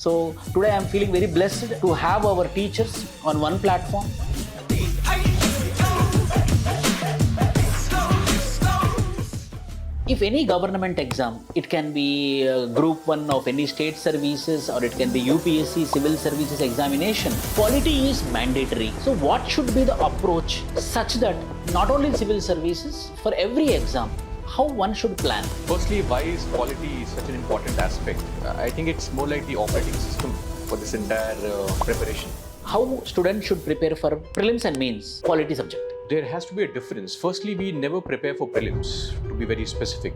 So today I am feeling very blessed to have our teachers on one platform. If any government exam, it can be group 1 of any state services or it can be UPSC civil services examination, polity is mandatory. So what should be the approach such that not only civil services, for every exam, how one should plan? Firstly, why is polity such an important aspect? I think it's more like the operating system for this entire preparation. How students should prepare for prelims and mains, polity subject? There has to be a difference. Firstly, we never prepare for prelims, to be very specific.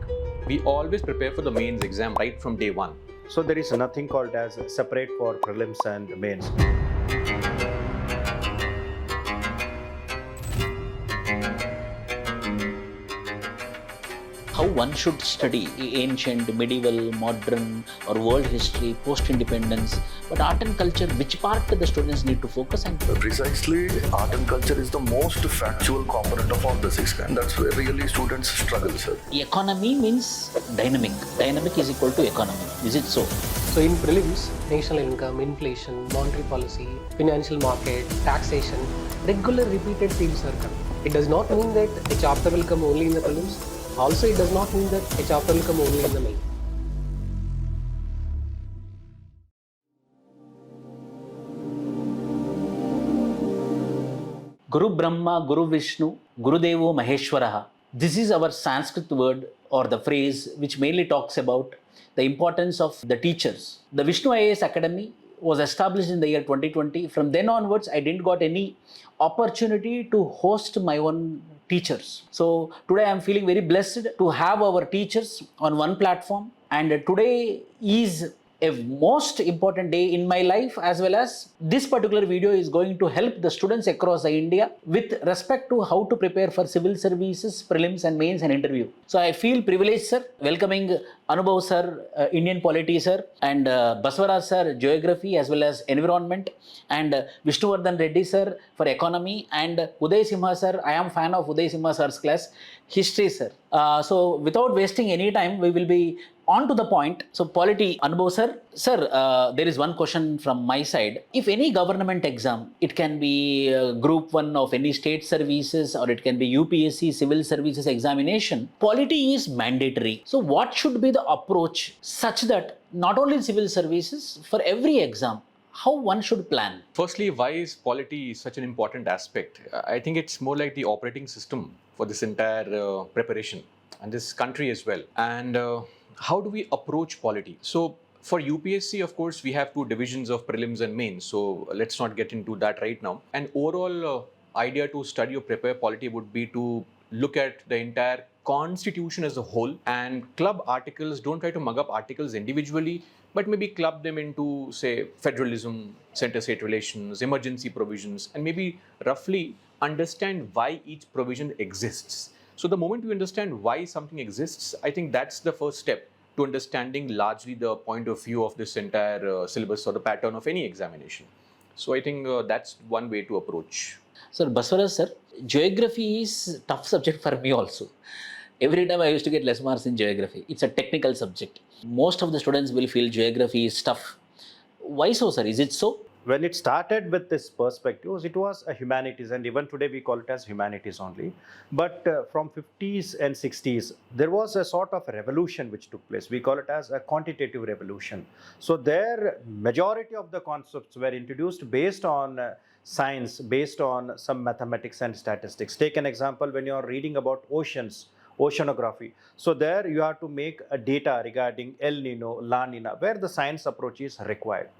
We always prepare for the mains exam right from day one. So there is nothing called as separate for prelims and mains. How one should study ancient, medieval, modern or world history, post-independence, but art and culture, which part the students need to focus on? Precisely, art and culture is the most factual component of all the six, and that's where really students struggle, sir. Economy means dynamic. Dynamic is equal to economy. Is it so? So in prelims, national income, inflation, monetary policy, financial market, taxation, regular repeated themes are coming. It does not mean that a chapter will come only in the prelims. Also, it does not mean that a chapter will come only in the main. Guru Brahma, Guru Vishnu, Guru Devo Maheshwaraha. This is our Sanskrit word or the phrase which mainly talks about the importance of the teachers. The Vishnu IAS Academy was established in the year 2020. From then onwards, I didn't got any opportunity to host my own teachers. So today I am feeling very blessed to have our teachers on one platform, and today is a most important day in my life, as well as this particular video is going to help the students across the India with respect to how to prepare for civil services, prelims and mains and interview. So I feel privileged, sir, welcoming Anybav Sir, Indian Polity Sir, and Basavaraj Sir, Geography as well as Environment, and Vishnu Reddy Sir for Economy, and Uday Simha Sir. I am fan of Uday Simha Sir's class, History Sir. So without wasting any time, we will be on to the point. So Polity, Anybav Sir. Sir, there is one question from my side. If any government exam, it can be group 1 of any state services or it can be UPSC civil services examination, polity is mandatory. So what should be the approach such that not only civil services, for every exam, how one should plan? Firstly, why is polity such an important aspect? I think it's more like the operating system for this entire preparation and this country as well. And how do we approach polity? So for UPSC, of course, we have two divisions of prelims and mains. So let's not get into that right now. An overall idea to study or prepare polity would be to look at the entire constitution as a whole and club articles. Don't try to mug up articles individually, but maybe club them into, say, federalism, center-state relations, emergency provisions, and maybe roughly understand why each provision exists. So the moment you understand why something exists, I think that's the first step to understanding largely the point of view of this entire syllabus or the pattern of any examination. So I think that's one way to approach. Sir, Basavaraj Sir, geography is a tough subject for me also. Every time I used to get less marks in geography. It's a technical subject. Most of the students will feel geography is tough. Why so, sir? Is it so? When it started with this perspective, it was a humanities, and even today we call it as humanities only. But from 50s and 60s, there was a sort of revolution which took place. We call it as a quantitative revolution. So there, majority of the concepts were introduced based on science, based on some mathematics and statistics. Take an example when you are reading about oceans, oceanography. So there you have to make a data regarding El Nino, La Nina, where the science approach is required.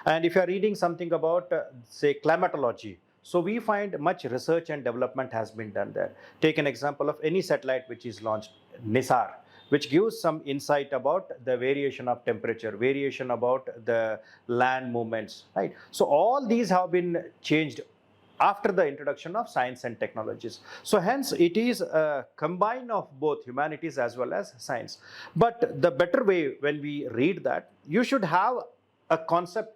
And if you are reading something about, say, climatology, so we find much research and development has been done there. Take an example of any satellite which is launched, NISAR, which gives some insight about the variation of temperature, variation about the land movements, right? So all these have been changed after the introduction of science and technologies. So hence it is a combine of both humanities as well as science. But the better way when we read that, you should have a concept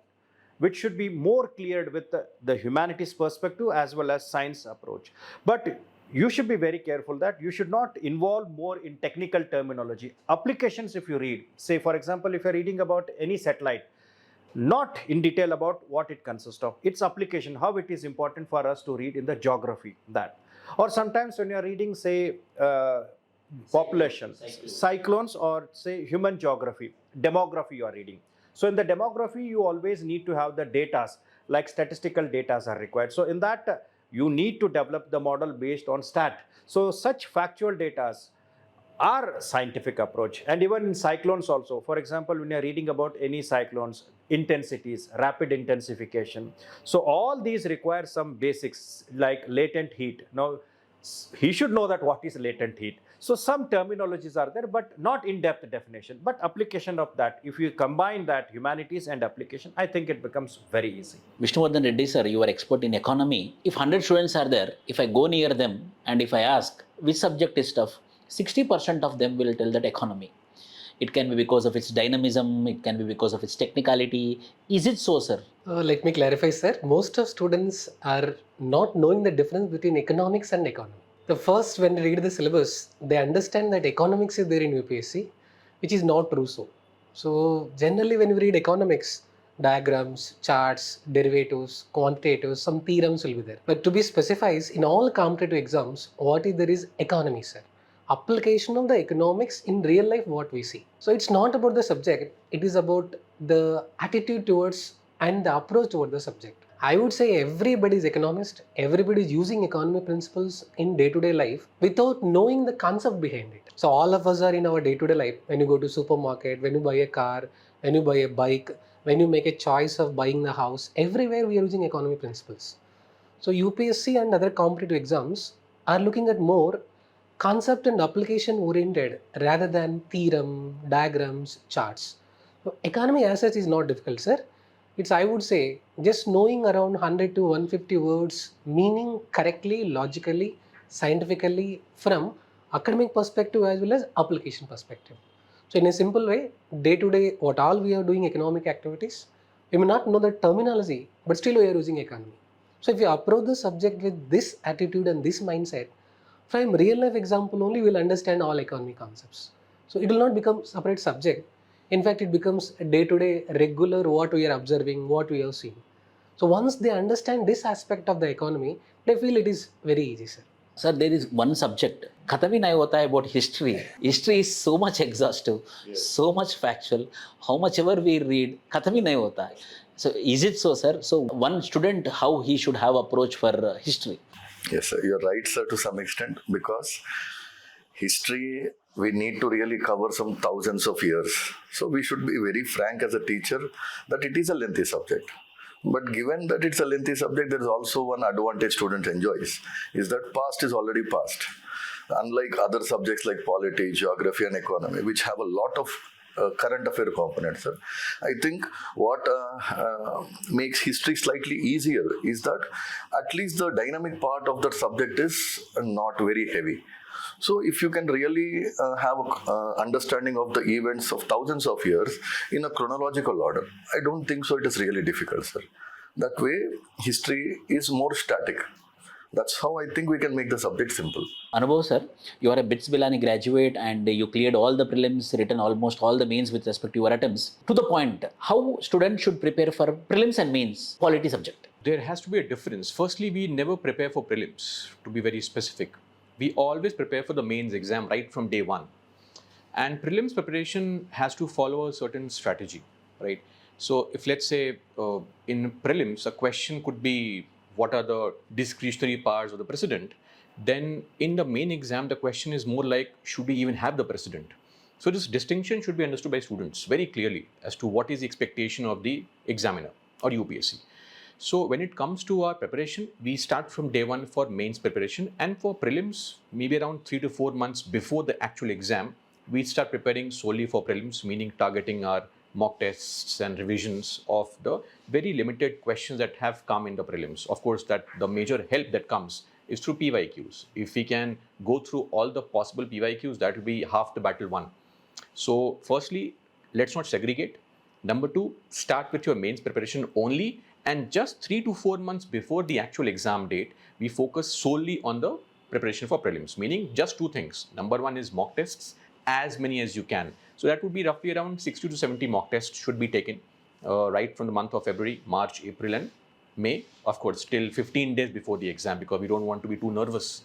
which should be more cleared with the humanities perspective as well as science approach. But you should be very careful that you should not involve more in technical terminology. Applications, if you read, say for example, if you're reading about any satellite, not in detail about what it consists of, its application, how it is important for us to read in the geography that. Or sometimes when you are reading, say, population, cyclones, or say human geography, demography you are reading. So in the demography, you always need to have the data, like statistical data are required. So in that, you need to develop the model based on stat. So such factual data are scientific approach. And even in cyclones also, for example, when you're reading about any cyclones, intensities, rapid intensification, so all these require some basics like latent heat. Now he should know that what is latent heat. So some terminologies are there, but not in-depth definition, but application of that. If you combine that humanities and application, I think it becomes very easy. Vishnu Reddy sir, you are expert in economy. If 100 students are there, if I go near them and if I ask which subject is tough, 60% of them will tell that economy. It can be because of its dynamism, it can be because of its technicality. Is it so, sir? Let me clarify, sir. Most of students are not knowing the difference between economics and economy. The first, when they read the syllabus, they understand that economics is there in UPSC, which is not true so. So generally when we read economics, diagrams, charts, derivatives, quantitatives, some theorems will be there. But to be specified, in all competitive exams, what is there is economy, sir. Application of the economics in real life, what we see. So it's not about the subject, it is about the attitude towards and the approach toward the subject. I would say everybody is economist, everybody is using economy principles in day-to-day life without knowing the concept behind it. So all of us are in our day-to-day life. When you go to supermarket, when you buy a car, when you buy a bike, when you make a choice of buying the house, everywhere we are using economy principles. So UPSC and other competitive exams are looking at more concept and application oriented rather than theorem, diagrams, charts. So economy as such is not difficult, sir. It's, I would say, just knowing around 100 to 150 words, meaning correctly, logically, scientifically from academic perspective as well as application perspective. So in a simple way, day to day, what all we are doing economic activities, we may not know the terminology, but still we are using economy. So if you approach the subject with this attitude and this mindset, from real life example only we'll understand all economic concepts. So it will not become separate subject. In fact, it becomes a day-to-day regular what we are observing, what we have seen. So once they understand this aspect of the economy, they feel it is very easy, sir. Sir, there is one subject. Khatam hi nahi hota hai about history. History is so much exhaustive, so much factual. How much ever we read, khatam hi nahi hota hai. So is it so, sir? So one student, how he should have approach for history? Yes, sir, you're right, sir, to some extent, because history, we need to really cover some thousands of years. So we should be very frank as a teacher that it is a lengthy subject. But given that it's a lengthy subject, there is also one advantage student enjoys, is that past is already past. Unlike other subjects like polity, geography and economy, which have a lot of current affair components, sir. I think what makes history slightly easier is that at least the dynamic part of that subject is not very heavy. So if you can really have an understanding of the events of thousands of years in a chronological order, I don't think so it is really difficult, sir. That way, history is more static. That's how I think we can make the subject simple. Anybav sir, you are a BITS Bilani graduate and you cleared all the prelims, written almost all the mains with respect to your attempts. To the point, how students should prepare for prelims and mains, polity subject? There has to be a difference. Firstly, we never prepare for prelims, to be very specific. We always prepare for the mains exam right from day one. And prelims preparation has to follow a certain strategy, right? So if let's say in prelims, a question could be, what are the discretionary powers of the president? Then in the main exam, the question is more like, should we even have the president? So this distinction should be understood by students very clearly as to what is the expectation of the examiner or UPSC. So when it comes to our preparation, we start from day one for mains preparation, and for prelims, maybe around 3 to 4 months before the actual exam, we start preparing solely for prelims, meaning targeting our mock tests and revisions of the very limited questions that have come in the prelims. Of course, that the major help that comes is through PYQs. If we can go through all the possible PYQs, that will be half the battle won. So firstly, let's not segregate. Number two, start with your mains preparation only, and just 3 to 4 months before the actual exam date, we focus solely on the preparation for prelims, meaning just two things. Number one is mock tests, as many as you can. So that would be roughly around 60 to 70 mock tests should be taken. right from the month of February, March, April and May, of course, till 15 days before the exam, because we don't want to be too nervous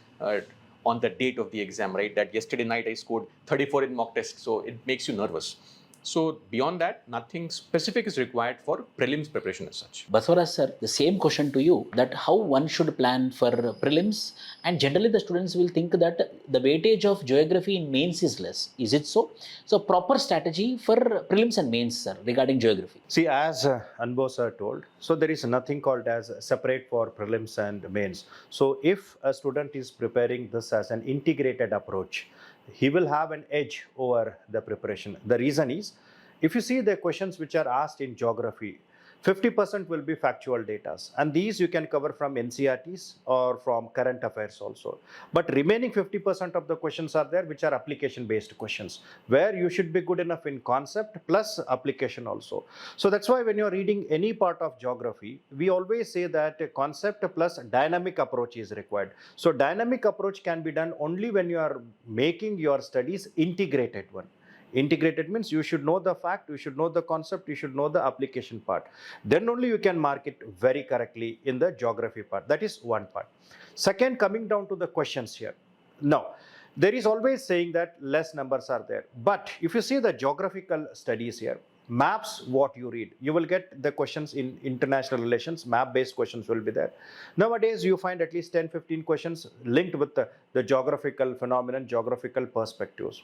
on the date of the exam, right? That yesterday night I scored 34 in mock test, so it makes you nervous. So beyond that, nothing specific is required for prelims preparation as such. Basavaraj sir, the same question to you, that how one should plan for prelims, and generally the students will think that the weightage of geography in mains is less. Is it so? So proper strategy for prelims and mains, sir, regarding geography. See, as Anbo sir told, so there is nothing called as separate for prelims and mains. So if a student is preparing this as an integrated approach, he will have an edge over the preparation. The reason is, if you see the questions which are asked in geography, 50% will be factual data, and these you can cover from NCRTs or from current affairs also. But remaining 50% of the questions are there which are application based questions, where you should be good enough in concept plus application also. So that's why when you're reading any part of geography, we always say that a concept plus dynamic approach is required. So dynamic approach can be done only when you are making your studies integrated one. Integrated means you should know the fact, you should know the concept, you should know the application part. Then only you can mark it very correctly in the geography part. That is one part. Second, coming down to the questions here. Now, there is always saying that less numbers are there. But if you see the geographical studies here, maps, what you read, you will get the questions in international relations, map based questions will be there. Nowadays you find at least 10-15 questions linked with the geographical phenomenon, geographical perspectives.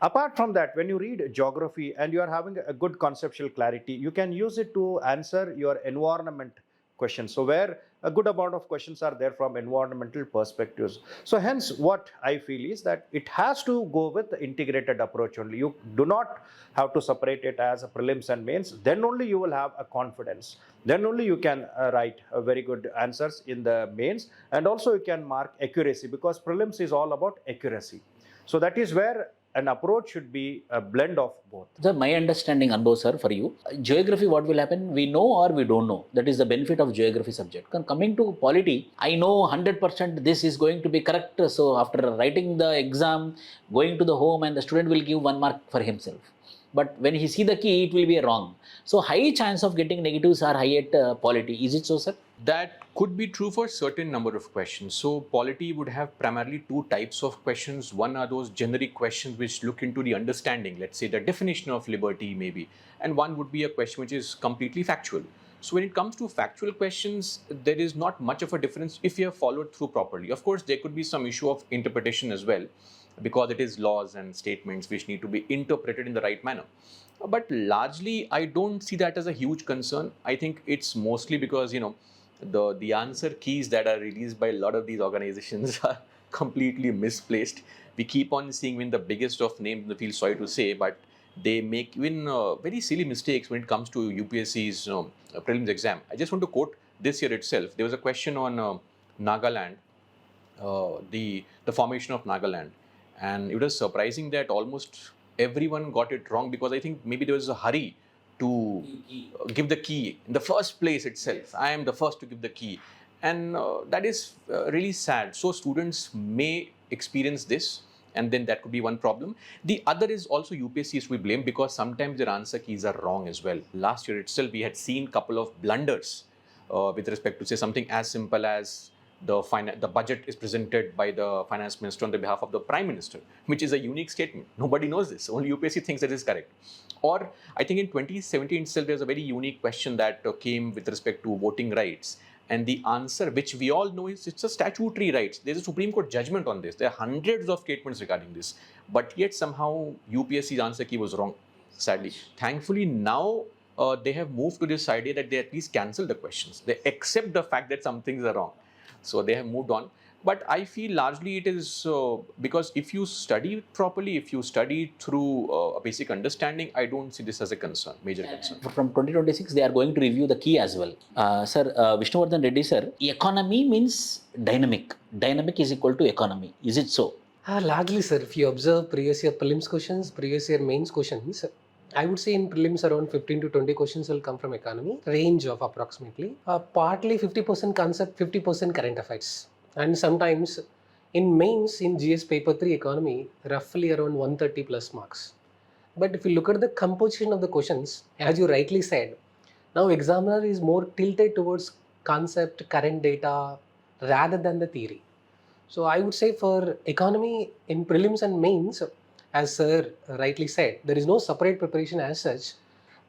Apart from that, when you read geography and you are having a good conceptual clarity, you can use it to answer your environment questions. So where a good amount of questions are there from environmental perspectives. So hence what I feel is that it has to go with the integrated approach only. You do not have to separate it as a prelims and mains. Then only you will have a confidence. Then only you can write very good answers in the mains, and also you can mark accuracy, because prelims is all about accuracy. So that is where an approach should be a blend of both. Sir, my understanding, Anbo sir, for you, geography, what will happen, we know or we don't know. That is the benefit of geography subject. Coming to polity, I know 100% this is going to be correct. So after writing the exam, going to the home, and the student will give 1 mark for himself. But when he see the key, it will be wrong. So high chance of getting negatives are high at polity. Is it so, sir? That could be true for certain number of questions. So polity would have primarily 2 types of questions. One are those generic questions which look into the understanding, let's say the definition of liberty maybe. And one would be a question which is completely factual. So when it comes to factual questions, there is not much of a difference if you have followed through properly. Of course, there could be some issue of interpretation as well, because it is laws and statements which need to be interpreted in the right manner. But largely, I don't see that as a huge concern. I think it's mostly because, the answer keys that are released by a lot of these organizations are completely misplaced. We keep on seeing when the biggest of names, I feel sorry to say, but they make even very silly mistakes when it comes to UPSC's prelims exam. I just want to quote this year itself. There was a question on Nagaland, the formation of Nagaland. And it was surprising that almost everyone got it wrong, because I think maybe there was a hurry to give the key in the first place itself. I am the first to give the key. And that is really sad. So students may experience this, and then that could be one problem. The other is also UPSC is to be blamed, because sometimes their answer keys are wrong as well. Last year itself, we had seen a couple of blunders with respect to, say, something as simple as the budget is presented by the finance minister on the behalf of the prime minister, which is a unique statement. Nobody knows this. Only UPSC thinks that is correct. Or I think in 2017 itself, there's a very unique question that came with respect to voting rights. And the answer, which we all know, is it's a statutory rights. There's a Supreme Court judgment on this. There are hundreds of statements regarding this. But yet somehow UPSC's answer key was wrong, sadly. Thankfully, now they have moved to this idea that they at least cancel the questions. They accept the fact that some things are wrong. So they have moved on. But I feel largely it is because if you study properly, if you study through a basic understanding, I don't see this as a concern, major concern. From 2026, they are going to review the key as well. Sir, Vishnu Reddy sir, economy means dynamic. Dynamic is equal to economy. Is it so? Largely, sir, if you observe previous year prelims questions, previous year mains questions, I would say in prelims around 15 to 20 questions will come from economy, range of approximately. Partly 50% concept, 50% current affairs. And sometimes in mains, in GS paper 3 economy, roughly around 130 plus marks. But if you look at the composition of the questions, as you rightly said, Now examiner is more tilted towards concept, current data rather than the theory. So I would say for economy in prelims and mains, as Sir rightly said, there is no separate preparation as such.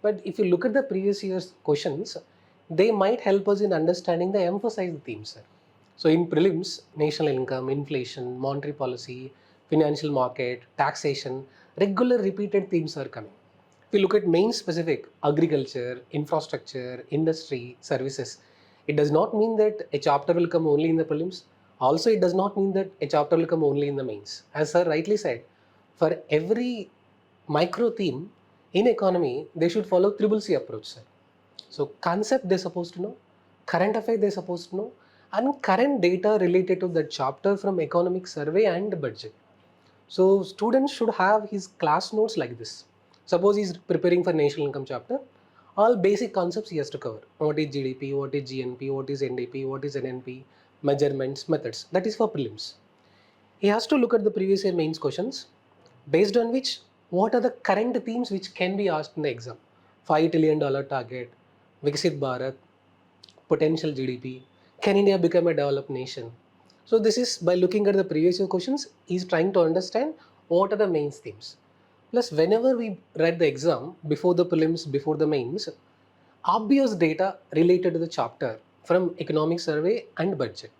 But if you look at the previous year's questions, they might help us in understanding the emphasized themes, sir. So in prelims, national income, inflation, monetary policy, financial market, taxation, regular repeated themes are coming. If you look at main specific, agriculture, infrastructure, industry, services, it does not mean that a chapter will come only in the prelims. Also, it does not mean that a chapter will come only in the mains. As Sir rightly said, for every micro theme in economy, they should follow triple C approach, sir. So concept they're supposed to know, current affair they're supposed to know, and current data related to that chapter from economic survey and budget. So students should have his class notes like this. Suppose he's preparing for national income chapter, all basic concepts he has to cover. What is GDP, what is GNP, what is NDP, what is NNP, measurements, methods. That is for prelims. He has to look at the previous year mains questions, based on which what are the current themes which can be asked in the exam. $5 trillion target, Viksit Bharat, potential GDP, can India become a developed nation? So this is by looking at the previous year questions, he's trying to understand what are the main themes. Plus, whenever we write the exam, before the prelims, before the mains, obvious data related to the chapter from economic survey and budget.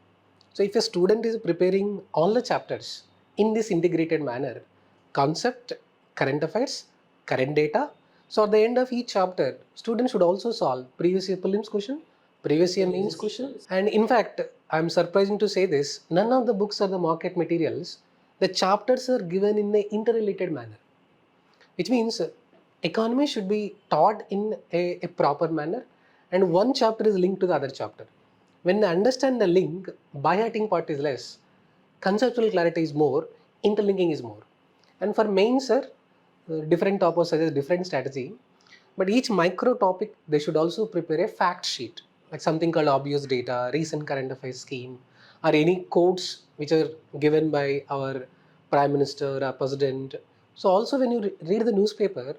So if a student is preparing all the chapters in this integrated manner, concept, current affairs, current data, so at the end of each chapter, students should also solve previous year prelims question, previous year mains question. And in fact, I'm surprising to say this, none of the books are the market materials. The chapters are given in an interrelated manner, which means economy should be taught in a proper manner, and one chapter is linked to the other chapter. When they understand the link, by-hearting part is less, conceptual clarity is more, interlinking is more. And for main, sir, different topics suggest different strategy, but each micro topic, they should also prepare a fact sheet, like something called obvious data, recent current affairs scheme, or any quotes which are given by our Prime Minister or President. So also when you read the newspaper,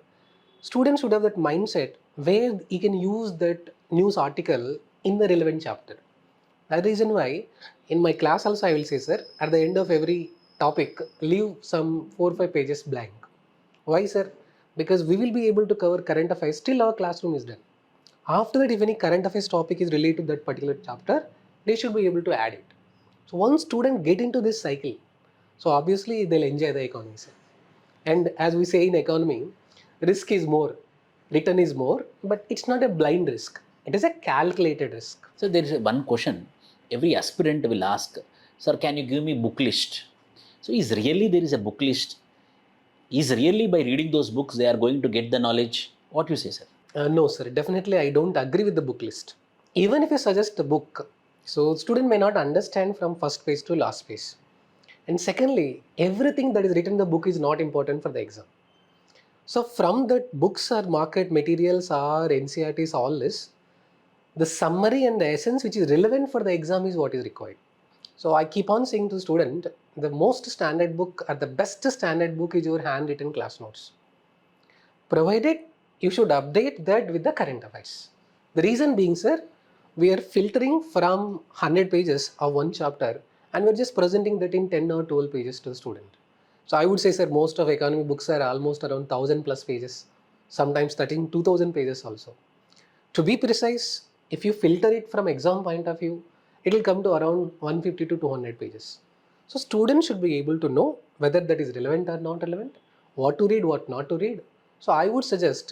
students should have that mindset where he can use that news article in the relevant chapter. That reason why in my class also I will say, sir, at the end of every topic, leave some 4 or 5 pages blank. Why, sir? Because we will be able to cover current affairs till our classroom is done. After that, if any current affairs topic is related to that particular chapter, they should be able to add it. So once students get into this cycle, so obviously they'll enjoy the economy, sir. And as we say in economy, risk is more, return is more, but it's not a blind risk. It is a calculated risk. So there is one question every aspirant will ask, sir, can you give me book list? So is really there is a book list? Is really by reading those books they are going to get the knowledge? What you say, sir? No, sir. Definitely, I don't agree with the book list. Even if you suggest a book, so student may not understand from first page to last page. And secondly, everything that is written in the book is not important for the exam. So from that books or market materials or NCRTs, all this, the summary and the essence which is relevant for the exam is what is required. So I keep on saying to the student, the most standard book or the best standard book is your handwritten class notes. Provided you should update that with the current affairs. The reason being, sir, we are filtering from 100 pages of one chapter and we're just presenting that in 10 or 12 pages to the student. So I would say, sir, most of economy books are almost around 1000 plus pages, sometimes 2000 pages also. To be precise, if you filter it from exam point of view, it will come to around 150 to 200 pages. So students should be able to know whether that is relevant or not relevant, what to read, what not to read. So I would suggest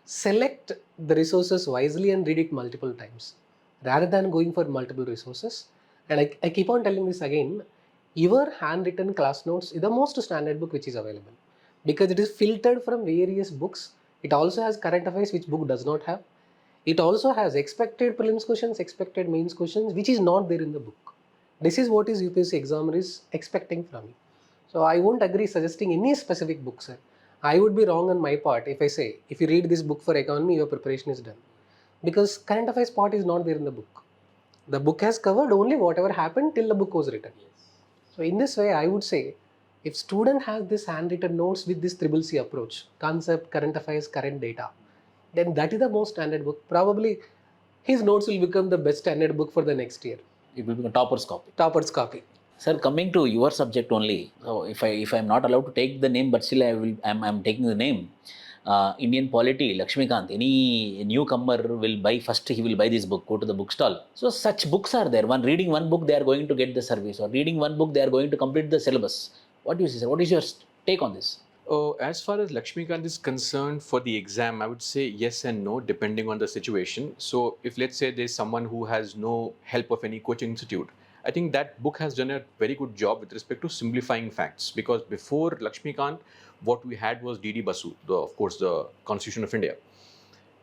select the resources wisely and read it multiple times rather than going for multiple resources. And I keep on telling this again, your handwritten class notes is the most standard book which is available because it is filtered from various books. It also has current affairs which book does not have. It also has expected prelims questions, expected mains questions, which is not there in the book. This is what is UPSC examiner is expecting from you. So I won't agree suggesting any specific book, sir. I would be wrong on my part if I say, if you read this book for economy, your preparation is done. Because current affairs part is not there in the book. The book has covered only whatever happened till the book was written. So in this way, I would say, if student has this handwritten notes with this triple C approach, concept, current affairs, current data, then that is the most standard book. Probably his notes will become the best standard book for the next year. It will become topper's copy. Topper's copy. Sir, coming to your subject only, so if I'm not allowed to take the name, but still I'm taking the name. Indian Polity, Lakshmikant, any newcomer will buy first. He will buy this book. Go to the bookstall. So such books are there. Reading one book, they are going to get the service, or reading one book, they are going to complete the syllabus. What do you say, sir? What is your take on this? As far as Lakshmikant is concerned, for the exam, I would say yes and no, depending on the situation. So, if let's say there's someone who has no help of any coaching institute, I think that book has done a very good job with respect to simplifying facts. Because before Lakshmikant, what we had was D.D. Basu, of course, the Constitution of India.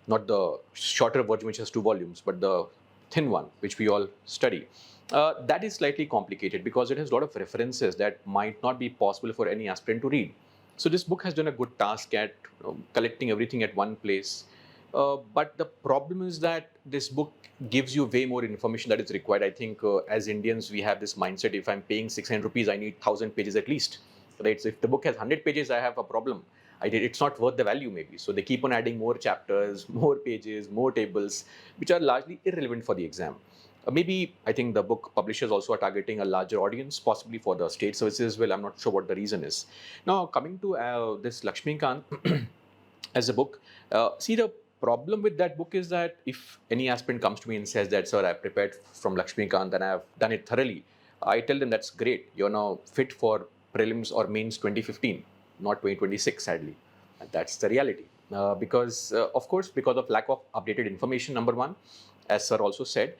Not the shorter version, which has 2 volumes, but the thin one, which we all study. That is slightly complicated because it has a lot of references that might not be possible for any aspirant to read. So this book has done a good task at collecting everything at one place. But the problem is that this book gives you way more information that is required. I think as Indians, we have this mindset, if I'm paying 600 rupees, I need 1000 pages at least. Right? So if the book has 100 pages, I have a problem. It's not worth the value maybe. So they keep on adding more chapters, more pages, more tables, which are largely irrelevant for the exam. Maybe I think the book publishers also are targeting a larger audience, possibly for the state services as well. I'm not sure what the reason is. Now, coming to this Lakshmikant as a book, see, the problem with that book is that if any aspirant comes to me and says that, sir, I've prepared from Lakshmikant and I've done it thoroughly, I tell them that's great. You're now fit for prelims or mains 2015, not 2026, sadly. And that's the reality. Because of lack of updated information, number one, as Sir also said.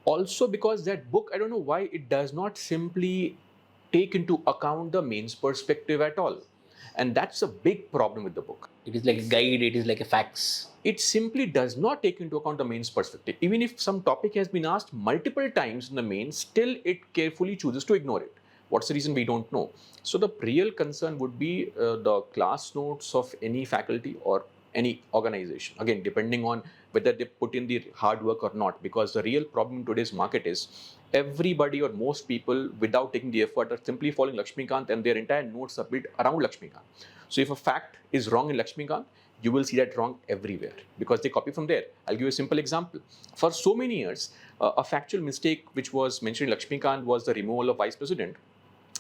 Also because that book, I don't know why it does not simply take into account the mains perspective at all. And that's a big problem with the book. It is like a guide, it is like a facts. It simply does not take into account the mains perspective. Even if some topic has been asked multiple times in the mains, still it carefully chooses to ignore it. What's the reason? We don't know. So the real concern would be the class notes of any faculty or any organization. Again, depending on whether they put in the hard work or not, because the real problem in today's market is everybody or most people, without taking the effort, are simply following Lakshmikant and their entire notes are built around Lakshmikant. So if a fact is wrong in Lakshmikant, you will see that wrong everywhere because they copy from there. I'll give you a simple example. For so many years, a factual mistake which was mentioned in Lakshmikant was the removal of vice president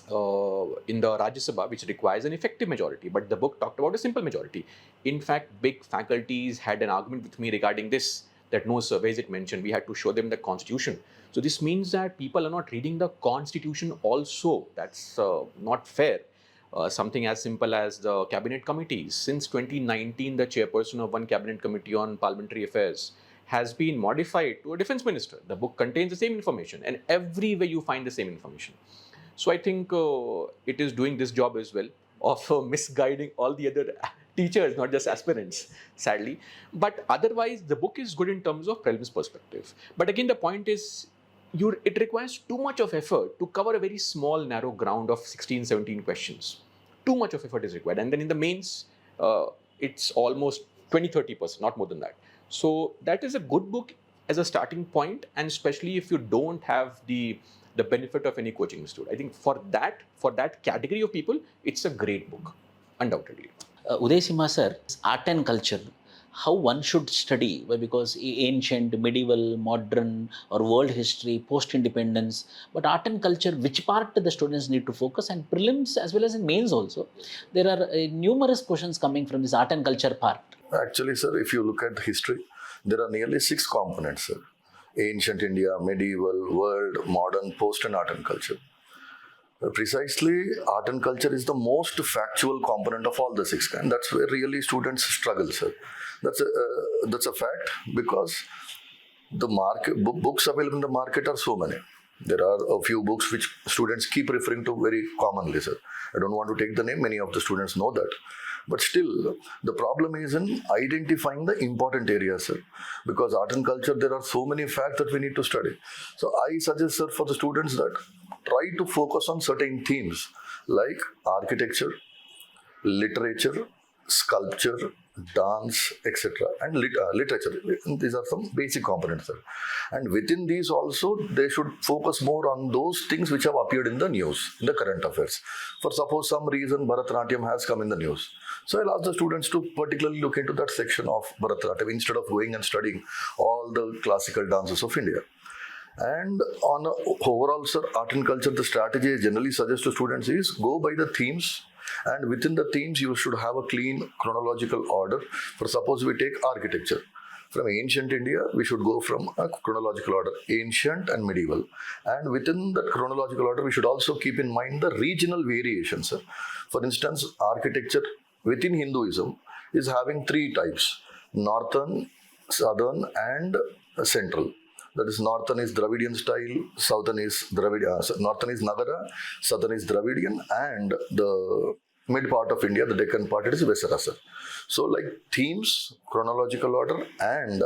in the Rajya Sabha, which requires an effective majority. But the book talked about a simple majority. In fact, big faculties had an argument with me regarding this, that no surveys it mentioned. We had to show them the constitution. So this means that people are not reading the constitution also. That's not fair. Something as simple as the cabinet committees. Since 2019, the chairperson of one cabinet committee on parliamentary affairs has been modified to a defense minister. The book contains the same information, and everywhere you find the same information. So I think it is doing this job as well of misguiding all the other teachers, not just aspirants, sadly. But otherwise, the book is good in terms of prelims perspective. But again, the point is, it requires too much of effort to cover a very small, narrow ground of 16, 17 questions. Too much of effort is required. And then in the mains, it's almost 20, 30%, not more than that. So that is a good book as a starting point, and especially if you don't have the benefit of any coaching institute. I think for that category of people, it's a great book, undoubtedly. Uday Simha Sir, art and culture, how one should study? Well, because ancient, medieval, modern, or world history, post-independence, but art and culture, which part the students need to focus? And prelims as well as in mains also, there are numerous questions coming from this art and culture part. Actually, sir, if you look at history, there are nearly 6 components, sir. Ancient India, medieval, world, modern, post and art and culture. Precisely, art and culture is the most factual component of all the 6, and that's where really students struggle, sir. That's a fact, because the books available in the market are so many. There are a few books which students keep referring to very commonly, sir. I don't want to take the name, many of the students know that. But still, the problem is in identifying the important areas, sir. Because art and culture, there are so many facts that we need to study. So I suggest, sir, for the students that try to focus on certain themes like architecture, literature, sculpture, dance, etc., and literature. These are some basic components, sir. And within these also, they should focus more on those things which have appeared in the news, in the current affairs. For suppose some reason Bharatanatyam has come in the news, so I'll ask the students to particularly look into that section of Bharatanatyam instead of going and studying all the classical dances of India. And on a overall, sir, art and culture, the strategy I generally suggest to students is go by the themes, and within the themes you should have a clean chronological order. For suppose we take architecture. From ancient India, we should go from a chronological order, ancient and medieval. And within that chronological order, we should also keep in mind the regional variations, sir. For instance, architecture within Hinduism is having three types: northern, southern, and central. That is, northern is Dravidian style, southern is northern is Nagara, southern is Dravidian, and the mid part of India, the Deccan part, it is Vesarasa. So, like themes, chronological order, and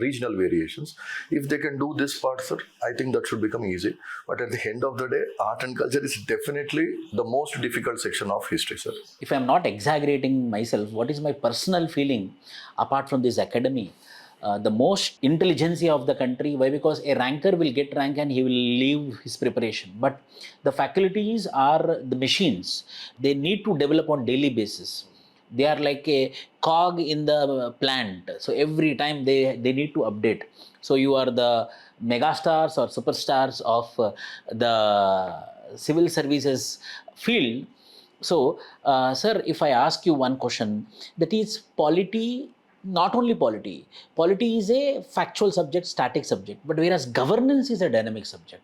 regional variations. If they can do this part, sir, I think that should become easy. But at the end of the day, art and culture is definitely the most difficult section of history, sir. If I'm not exaggerating myself, what is my personal feeling apart from this academy? The most intelligentsia of the country. Why? Because a ranker will get rank and he will leave his preparation. But the faculties are the machines. They need to develop on daily basis. They are like a cog in the plant. So every time they need to update. So you are the megastars or superstars of the civil services field. So, sir, if I ask you one question, that is polity. Not only polity. Polity is a factual subject, static subject, but whereas governance is a dynamic subject.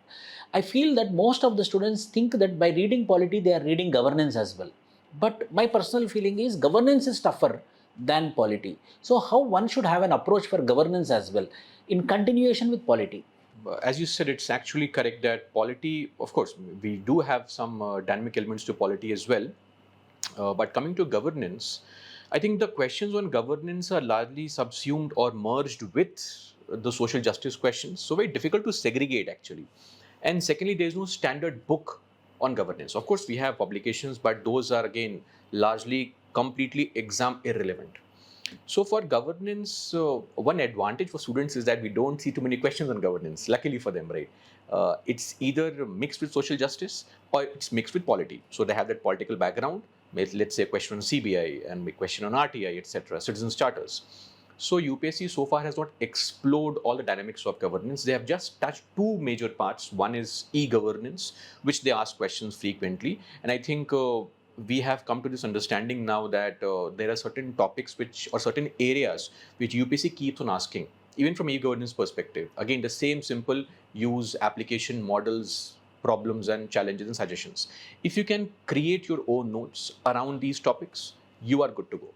I feel that most of the students think that by reading polity, they are reading governance as well. But my personal feeling is governance is tougher than polity. So how one should have an approach for governance as well in continuation with polity? As you said, it's actually correct that polity, of course, we do have some dynamic elements to polity as well. But coming to governance, I think the questions on governance are largely subsumed or merged with the social justice questions. So very difficult to segregate actually. And secondly, there is no standard book on governance. Of course, we have publications, but those are again largely completely exam irrelevant. So for governance, one advantage for students is that we don't see too many questions on governance, luckily for them, right? It's either mixed with social justice or it's mixed with polity. So they have that political background. Let's say a question on CBI and a question on RTI, etc., citizens charters. So UPSC so far has not explored all the dynamics of governance. They have just touched two major parts. One is e-governance, which they ask questions frequently. And I think we have come to this understanding now that there are certain topics or certain areas which UPSC keeps on asking, even from e-governance perspective. Again, the same simple use application models, problems and challenges and suggestions. If you can create your own notes around these topics, you are good to go.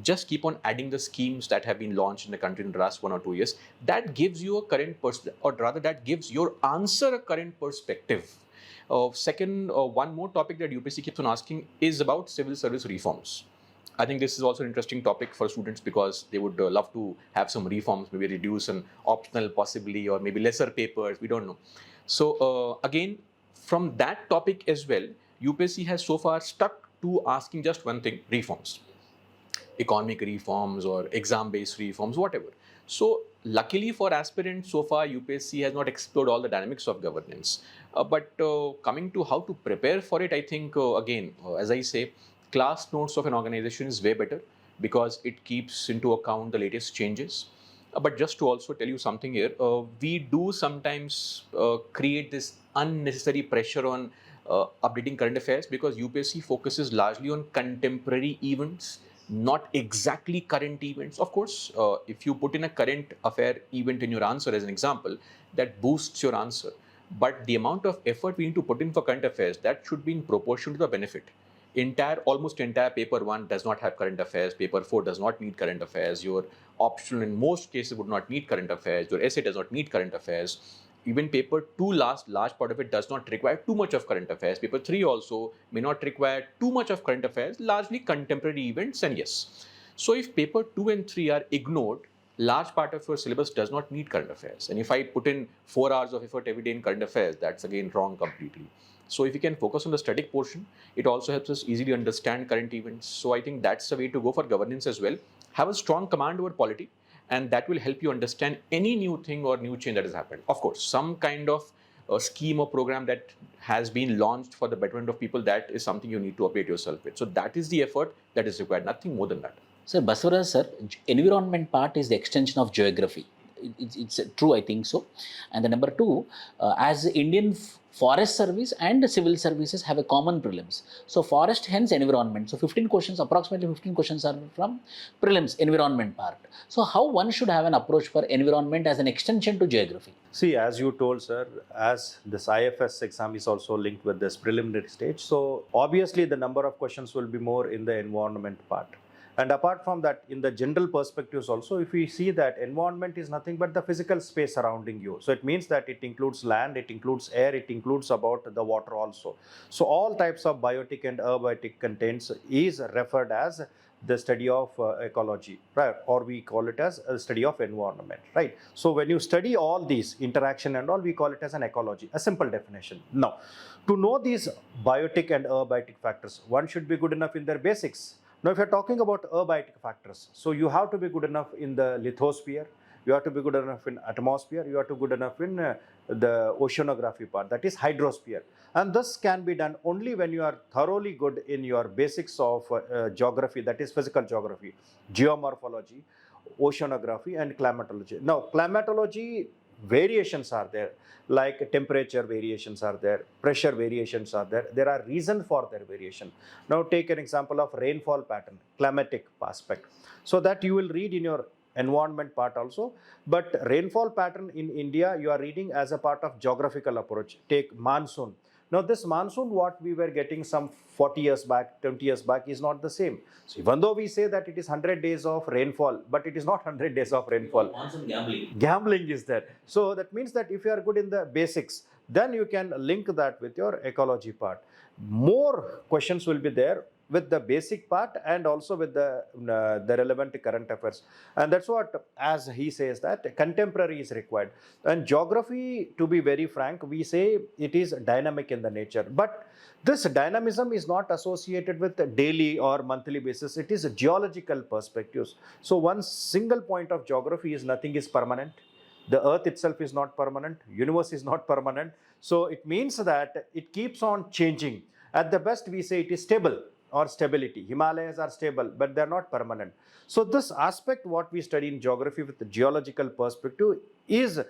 Just keep on adding the schemes that have been launched in the country in the last 1 or 2 years. That gives you a current perspective, or rather that gives your answer a current perspective. Second, one more topic that UPSC keeps on asking is about civil service reforms. I think this is also an interesting topic for students because they would love to have some reforms, maybe reduce an optional possibly, or maybe lesser papers, we don't know. So again, from that topic as well, UPSC has so far stuck to asking just one thing: reforms. Economic reforms or exam-based reforms, whatever. So luckily for aspirants, so far UPSC has not explored all the dynamics of governance. But coming to how to prepare for it, I think again, as I say, class notes of an organization is way better because it keeps into account the latest changes. But just to also tell you something here, we do sometimes create this unnecessary pressure on updating current affairs because UPSC focuses largely on contemporary events, not exactly current events. Of course, if you put in a current affair event in your answer as an example, that boosts your answer. But the amount of effort we need to put in for current affairs, that should be in proportion to the benefit. Almost entire paper 1 does not have current affairs, paper 4 does not need current affairs, your optional in most cases would not need current affairs, your essay does not need current affairs, even paper 2 large part of it does not require too much of current affairs, paper 3 also may not require too much of current affairs, largely contemporary events, and yes. So if paper 2 and 3 are ignored, large part of your syllabus does not need current affairs, and if I put in 4 hours of effort every day in current affairs, that's again wrong completely. So if you can focus on the static portion, it also helps us easily understand current events. So I think that's the way to go for governance as well. have a strong command over polity, and that will help you understand any new thing or new change that has happened. Of course, some kind of scheme or program that has been launched for the betterment of people, that is something you need to update yourself with. So that is the effort that is required, nothing more than that. Sir, Basavaraj Sir, environment part is the extension of geography. It's true, I think so. And the number two, as Indian Forest Service and Civil Services have a common prelims. So forest, hence environment. So 15 questions, approximately 15 questions are from prelims, environment part. So how one should have an approach for environment as an extension to geography? See, as you told, sir, as this IFS exam is also linked with this preliminary stage, so obviously the number of questions will be more in the environment part. And apart from that, in the general perspectives also, if we see that environment is nothing but the physical space surrounding you. So it means that it includes land, it includes air, it includes about the water also. So all types of biotic and abiotic contents is referred as the study of ecology, right? Or we call it as a study of environment, right? So when you study all these interaction and all, we call it as an ecology, a simple definition. Now, to know these biotic and abiotic factors, one should be good enough in their basics. Now, if you're talking about abiotic factors, so you have to be good enough in the lithosphere, you have to be good enough in atmosphere, you have to be good enough in the oceanography part, that is hydrosphere. And this can be done only when you are thoroughly good in your basics of geography, that is physical geography, geomorphology, oceanography, and climatology. Now, climatology variations are there, like temperature variations are there, pressure variations are there. There are reasons for their variation. Now take an example of rainfall pattern, climatic aspect. So that you will read in your environment part also. But rainfall pattern in India, you are reading as a part of geographical approach. Take monsoon. Now this monsoon, what we were getting some 40 years back, 20 years back is not the same. So even though we say that it is 100 days of rainfall, but it is not 100 days of rainfall. Monsoon gambling. Gambling is there. So that means that if you are good in the basics, then you can link that with your ecology part. More questions will be there with the basic part and also with the relevant current affairs. And that's what, as he says, that contemporary is required. And geography, to be very frank, we say it is dynamic in the nature. But this dynamism is not associated with daily or monthly basis. It is geological perspectives. So one single point of geography is nothing is permanent. The earth itself is not permanent. Universe is not permanent. So it means that it keeps on changing. At the best, we say it is stable or stability. Himalayas are stable, but they're not permanent. So this aspect, what we study in geography with the geological perspective, is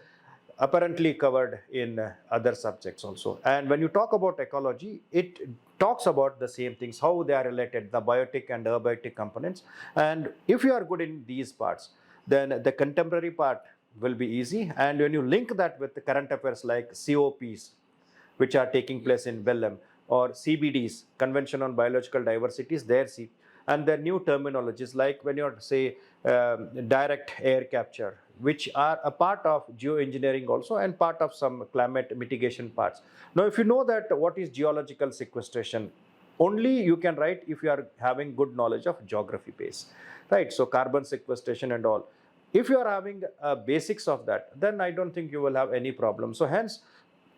apparently covered in other subjects also. And when you talk about ecology, it talks about the same things, how they are related, the biotic and abiotic components. And if you are good in these parts, then the contemporary part will be easy. And when you link that with the current affairs like COPs, which are taking place in Belém, or CBDs, Convention on Biological Diversity, is there, see. And the new terminologies like when you say direct air capture, which are a part of geoengineering also and part of some climate mitigation parts. Now, if you know that what is geological sequestration, only you can write if you are having good knowledge of geography base, right? So carbon sequestration and all. If you are having basics of that, then I don't think you will have any problem. So hence,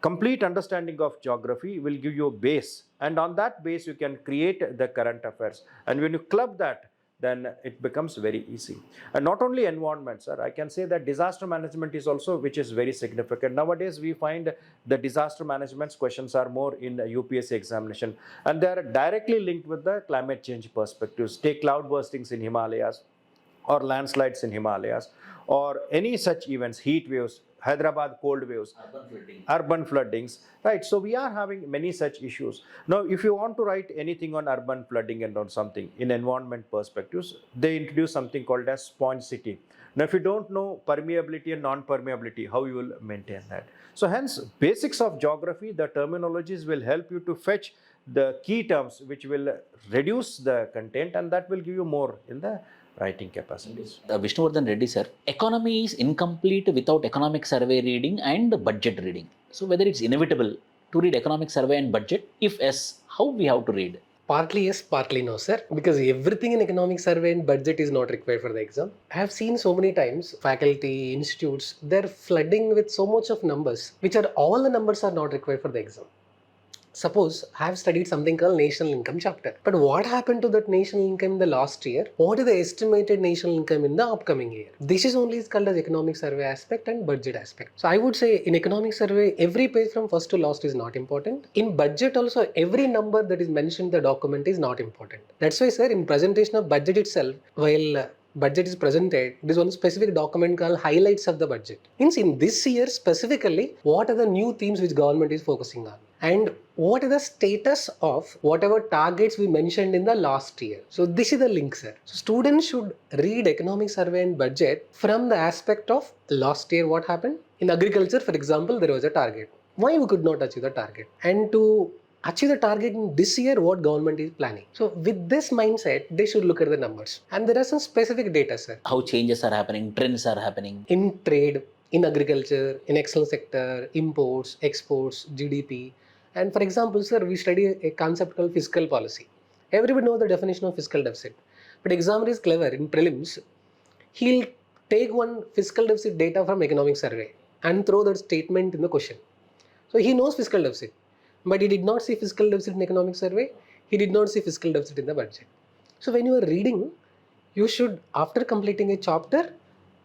complete understanding of geography will give you a base, and on that base you can create the current affairs. And when you club that, then it becomes very easy. And not only environment, sir, I can say that disaster management is also, which is very significant. Nowadays, we find the disaster management questions are more in the UPSC examination, and they are directly linked with the climate change perspectives. Take cloud burstings in Himalayas, or landslides in Himalayas, or any such events, heat waves, Hyderabad cold waves, urban floodings, right? So we are having many such issues. Now, if you want to write anything on urban flooding and on something in environment perspectives, they introduce something called as sponge city. Now, if you don't know permeability and non-permeability, how you will maintain that? So hence, basics of geography, the terminologies will help you to fetch the key terms which will reduce the content, and that will give you more in the writing capacities. Vishnu Reddy sir, economy is incomplete without economic survey reading and budget reading. So whether it's inevitable to read economic survey and budget, if yes, how we have to read? Partly yes, partly no, sir. Because everything in economic survey and budget is not required for the exam. I have seen so many times faculty, institutes, they're flooding with so much of numbers, which are all the numbers are not required for the exam. Suppose I have studied something called national income chapter. But what happened to that national income in the last year? What is the estimated national income in the upcoming year? This is only called as economic survey aspect and budget aspect. So I would say in economic survey, every page from first to last is not important. In budget also, every number that is mentioned in the document is not important. That's why, sir, in presentation of budget itself, while budget is presented, it is one specific document called highlights of the budget. Means in this year specifically, what are the new themes which government is focusing on? And what is the status of whatever targets we mentioned in the last year? So this is the link, sir. So students should read economic survey and budget from the aspect of last year what happened. In agriculture, for example, there was a target. Why we could not achieve the target? And to achieve the target in this year, what government is planning. So with this mindset, they should look at the numbers. And there are some specific data, sir. How changes are happening, trends are happening. In trade, in agriculture, in external sector, imports, exports, GDP. And for example, sir, we study a concept called fiscal policy. Everybody knows the definition of fiscal deficit. But examiner is clever. In prelims, he'll take one fiscal deficit data from economic survey and throw that statement in the question. So he knows fiscal deficit. But he did not see fiscal deficit in economic survey. He did not see fiscal deficit in the budget. So when you are reading, you should, after completing a chapter,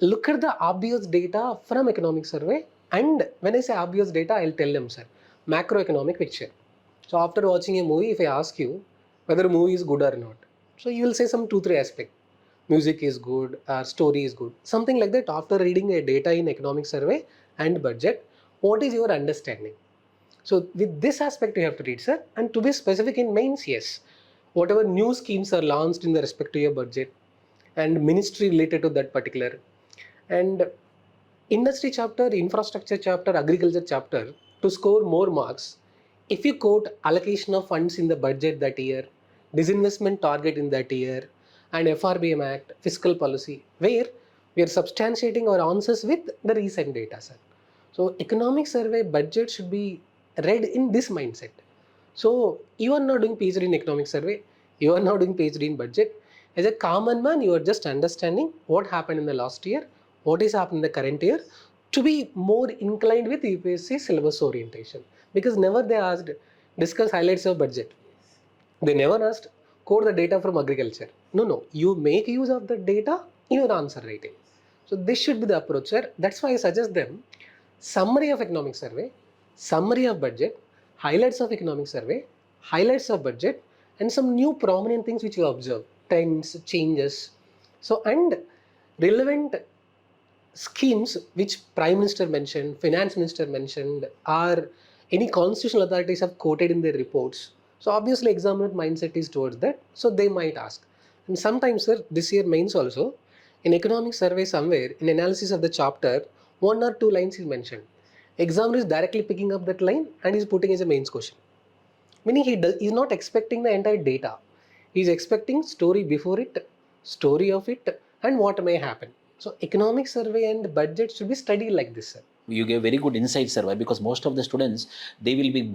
look at the obvious data from economic survey. And when I say obvious data, I'll tell them, sir, macroeconomic picture. So after watching a movie, if I ask you whether a movie is good or not, so you will say some 2-3 aspects. Music is good, story is good, something like that. After reading a data in economic survey and budget, what is your understanding? So with this aspect you have to read, sir. And to be specific in mains, yes, whatever new schemes are launched in the respect to your budget and ministry related to that particular, and industry chapter, infrastructure chapter, agriculture chapter, to score more marks, if you quote allocation of funds in the budget that year, disinvestment target in that year, and FRBM Act, fiscal policy, where we are substantiating our answers with the recent data, sir. So economic survey budget should be read in this mindset. So you are not doing PhD in economic survey, you are not doing PhD in budget. As a common man, you are just understanding what happened in the last year, what is happening in the current year, to be more inclined with UPSC syllabus orientation. Because never they asked, discuss highlights of budget. They never asked, quote the data from agriculture. No, you make use of the data in your answer writing. So this should be the approach, sir. That's why I suggest them summary of economic survey, summary of budget, highlights of economic survey, highlights of budget, and some new prominent things which you observe, trends, changes. So, and relevant schemes which Prime Minister mentioned, Finance Minister mentioned, or any constitutional authorities have quoted in their reports. So obviously examiner mindset is towards that. So they might ask. And sometimes, sir, this year mains also, in economic survey somewhere, in analysis of the chapter, 1 or 2 lines is mentioned. Examiner is directly picking up that line and is putting as a mains question. Meaning he is not expecting the entire data. He is expecting story before it, story of it, and what may happen. So economic survey and budget should be studied like this, sir. You gave very good insight, sir. Why? Because most of the students, they will be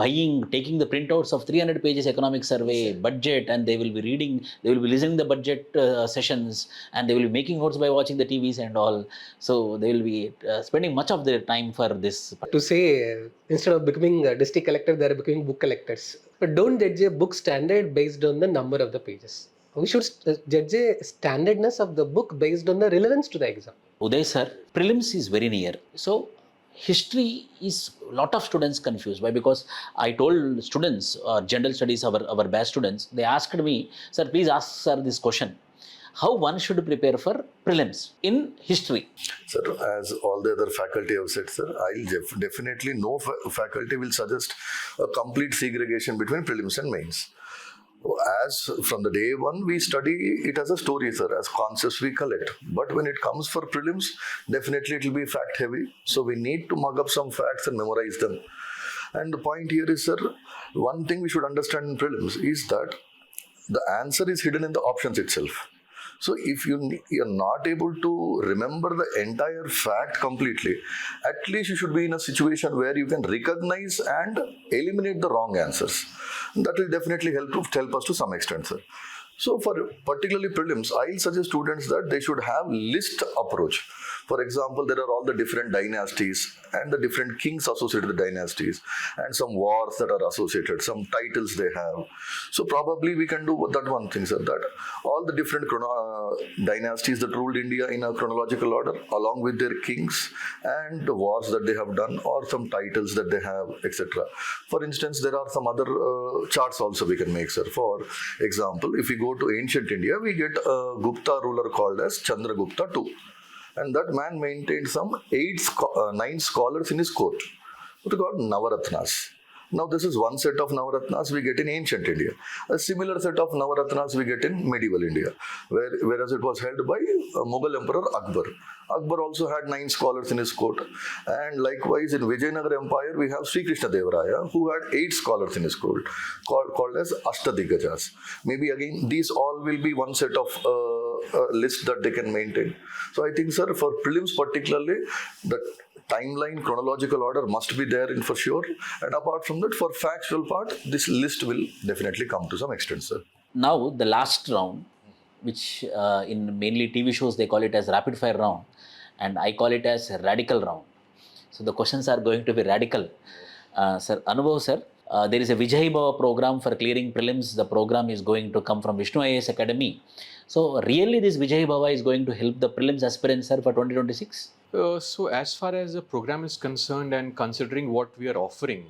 taking the printouts of 300 pages economic survey, budget, and they will be reading, they will be listening to the budget sessions, and they will be making notes by watching the TVs and all. So they will be spending much of their time for this. To say, instead of becoming a district collector, they are becoming book collectors. But don't judge a book standard based on the number of the pages. We should judge a standardness of the book based on the relevance to the exam. Uday sir, prelims is very near. So history is a lot of students confused. Why? Because I told students, general studies, our batch students, they asked me, sir, please ask sir this question. How one should prepare for prelims in history? Sir, as all the other faculty have said, sir, I'll definitely no faculty will suggest a complete segregation between prelims and mains. As from the day one, we study it as a story, sir, as concepts we collect. But when it comes for prelims, definitely it will be fact heavy. So we need to mug up some facts and memorize them. And the point here is, sir, one thing we should understand in prelims is that the answer is hidden in the options itself. So if you're not able to remember the entire fact completely, at least you should be in a situation where you can recognize and eliminate the wrong answers. That will definitely help us to some extent, sir. So for particularly prelims, I'll suggest students that they should have list approach. For example, there are all the different dynasties and the different kings associated with the dynasties and some wars that are associated, some titles they have. So probably we can do that one thing, sir, that all the different dynasties that ruled India in a chronological order along with their kings and the wars that they have done or some titles that they have, etc. For instance, there are some other charts also we can make, sir. For example, if we go to ancient India, we get a Gupta ruler called as Chandragupta II. And that man maintained some 9 scholars in his court, what are called Navaratnas. Now this is one set of Navaratnas we get in ancient India. A similar set of Navaratnas we get in medieval India, whereas it was held by Mughal Emperor Akbar. Akbar also had 9 scholars in his court. And likewise in Vijayanagar Empire we have Sri Krishna Deva Raya, who had 8 scholars in his court, called as Ashtadigajas. Maybe again these all will be one set of list that they can maintain. So I think, sir, for prelims particularly, the timeline, chronological order must be there in for sure. And apart from that, for factual part, this list will definitely come to some extent, sir. Now, the last round, which in mainly TV shows they call it as rapid fire round, and I call it as radical round. So the questions are going to be radical. Sir, Anybav sir, there is a Vijayebhava program for clearing prelims. The program is going to come from Vishnu IAS Academy. So really this Vijayebhava is going to help the prelims aspirants, sir, for 2026? So as far as the program is concerned and considering what we are offering,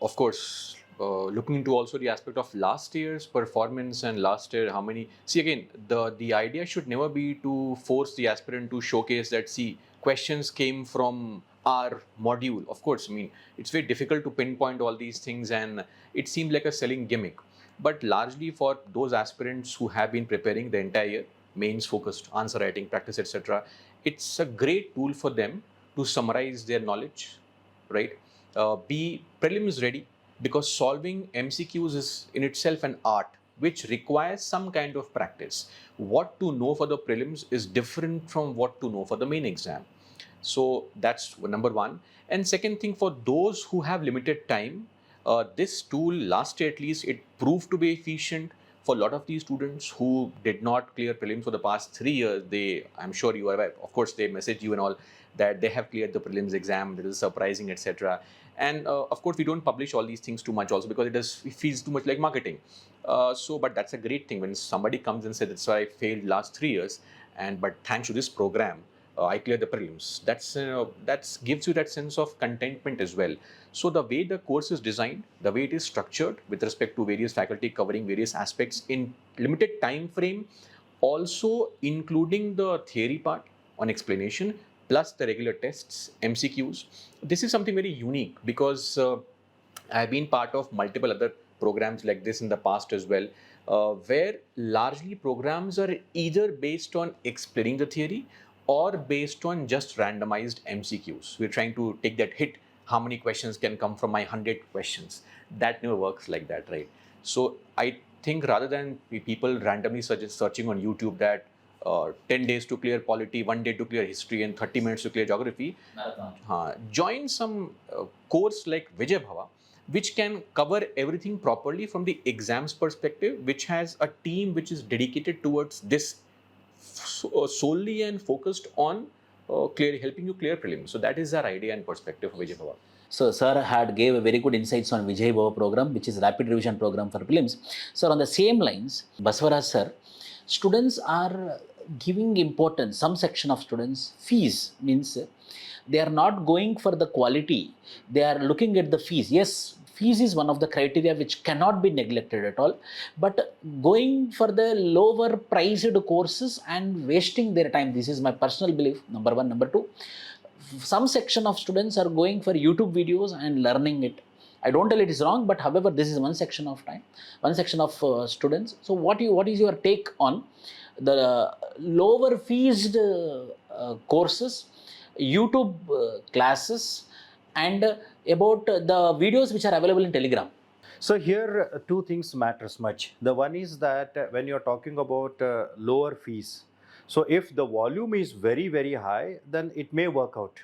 of course, looking into also the aspect of last year's performance and last year how many, see again, the idea should never be to force the aspirant to showcase that, see, questions came from our module. Of course, I mean, it's very difficult to pinpoint all these things and it seems like a selling gimmick. But largely for those aspirants who have been preparing the entire year, mains focused, answer writing, practice, etc., it's a great tool for them to summarize their knowledge, right? Be prelims ready, because solving MCQs is in itself an art which requires some kind of practice. What to know for the prelims is different from what to know for the main exam. So that's number one. And second thing, for those who have limited time, this tool, last year at least, it proved to be efficient for a lot of these students who did not clear prelims for the past 3 years. I'm sure you are aware, of course, they message you and all that they have cleared the prelims exam, that is surprising, etc. And of course, we don't publish all these things too much also because it feels too much like marketing. But that's a great thing when somebody comes and says, that's why I failed last 3 years, but thanks to this program, I cleared the prelims. That gives you that sense of contentment as well. So the way the course is designed, the way it is structured with respect to various faculty covering various aspects in limited time frame, also including the theory part on explanation, plus the regular tests, MCQs. This is something very unique because I've been part of multiple other programs like this in the past as well, where largely programs are either based on explaining the theory or based on just randomized MCQs. We're trying to take that hit, how many questions can come from my 100 questions. That never works like that, right? So I think rather than people randomly searching on YouTube that 10 days to clear polity, 1 day to clear history, and 30 minutes to clear geography, join some course like Vijayebhava, which can cover everything properly from the exams perspective, which has a team which is dedicated towards this solely and focused on helping you clear prelims. So that is our idea and perspective of Vijayebhava. So Sir had gave a very good insights on Vijayebhava program, which is rapid revision program for prelims. Sir, on the same lines, Basavaraj Sir, students are giving importance, some section of students, fees, means they are not going for the quality, they are looking at the fees. Yes, fees is one of the criteria which cannot be neglected at all, but going for the lower priced courses and wasting their time, this is my personal belief, number one. Number two, some section of students are going for YouTube videos and learning it. I don't tell it is wrong, but however, this is one section of time, one section of students. So what is your take on the lower feesed courses, YouTube classes, and about the videos which are available in Telegram? So here two things matters much. The one is that when you're talking about lower fees, so if the volume is very, very high, then it may work out.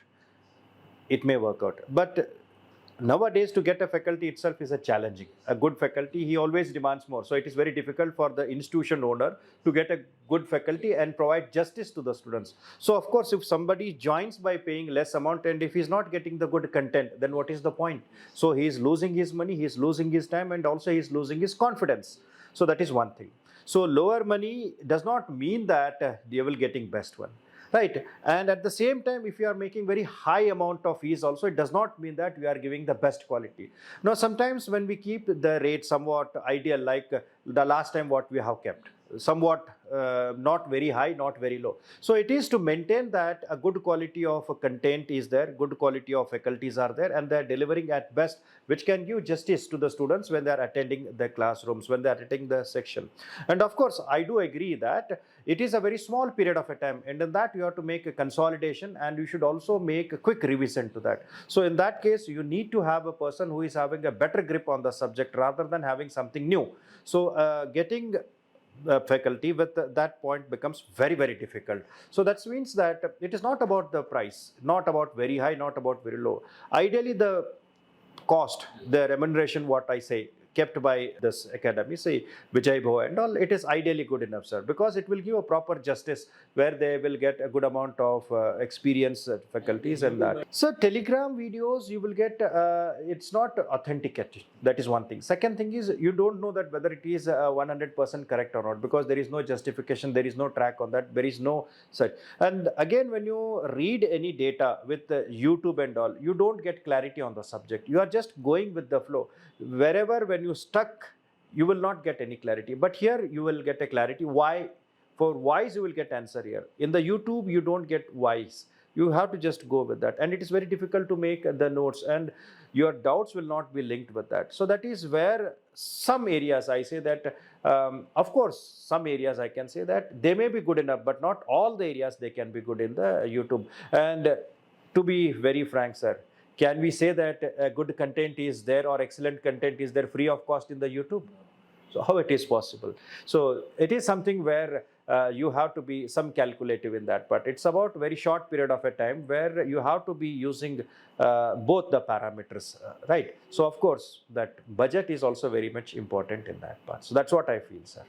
It may work out. But nowadays to get a faculty itself is a challenging. A good faculty, he always demands more. So it is very difficult for the institution owner to get a good faculty and provide justice to the students. So of course, if somebody joins by paying less amount and if he's not getting the good content, then what is the point? So he is losing his money, he is losing his time, and also he is losing his confidence. So that is one thing. So lower money does not mean that they will getting best one. Right, and at the same time, if you are making very high amount of fees also, it does not mean that we are giving the best quality. Now, sometimes when we keep the rate somewhat ideal, like the last time what we have kept, somewhat not very high, not very low. So it is to maintain that a good quality of content is there, good quality of faculties are there, and they are delivering at best, which can give justice to the students when they are attending the classrooms, when they are attending the section. And of course, I do agree that it is a very small period of a time, and in that you have to make a consolidation, and you should also make a quick revision to that. So in that case, you need to have a person who is having a better grip on the subject rather than having something new. So getting faculty with that point becomes very, very difficult. So that means that it is not about the price, not about very high, not about very low. Ideally, the cost, the remuneration, what I say, kept by this academy, say Vijayebhava and all, it is ideally good enough, sir, because it will give a proper justice where they will get a good amount of experience faculties and that. So Telegram videos, you will get, it's not authenticated. That is one thing. Second thing is, you don't know that whether it is 100% correct or not, because there is no justification, there is no track on that, there is no such. And again, when you read any data with YouTube and all, you don't get clarity on the subject. You are just going with the flow. Wherever when you stuck, you will not get any clarity. But here you will get a clarity. Why? For whys you will get answer here. In the YouTube, you don't get whys. You have to just go with that. And it is very difficult to make the notes, and your doubts will not be linked with that. So that is where some areas I say that, of course, some areas I can say that they may be good enough, but not all the areas they can be good in the YouTube. And to be very frank, sir, can we say that good content is there or excellent content is there free of cost in the YouTube? So how it is possible? So it is something where you have to be some calculative in that, but it's about very short period of a time where you have to be using both the parameters, right? So of course that budget is also very much important in that part. So that's what I feel, sir.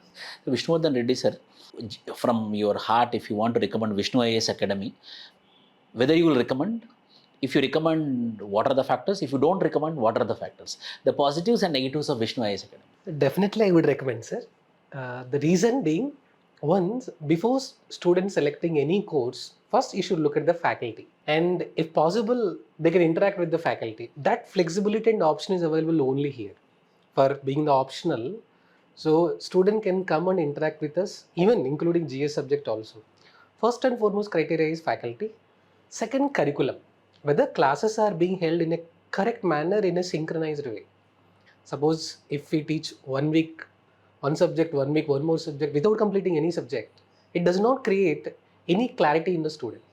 Vishnuvardhan Reddy sir, from your heart, if you want to recommend Vishnu IAS Academy, whether you will recommend, if you recommend, what are the factors? If you don't recommend, what are the factors? The positives and negatives of Vishnu IAS Academy. Definitely, I would recommend, sir. The reason being, once before students selecting any course, first you should look at the faculty, and if possible, they can interact with the faculty. That flexibility and option is available only here. For being the optional, so student can come and interact with us, even including GS subject also. First and foremost criteria is faculty. Second, curriculum. Whether classes are being held in a correct manner, in a synchronized way. Suppose if we teach 1 week one subject, 1 week one more subject without completing any subject, it does not create any clarity in the student.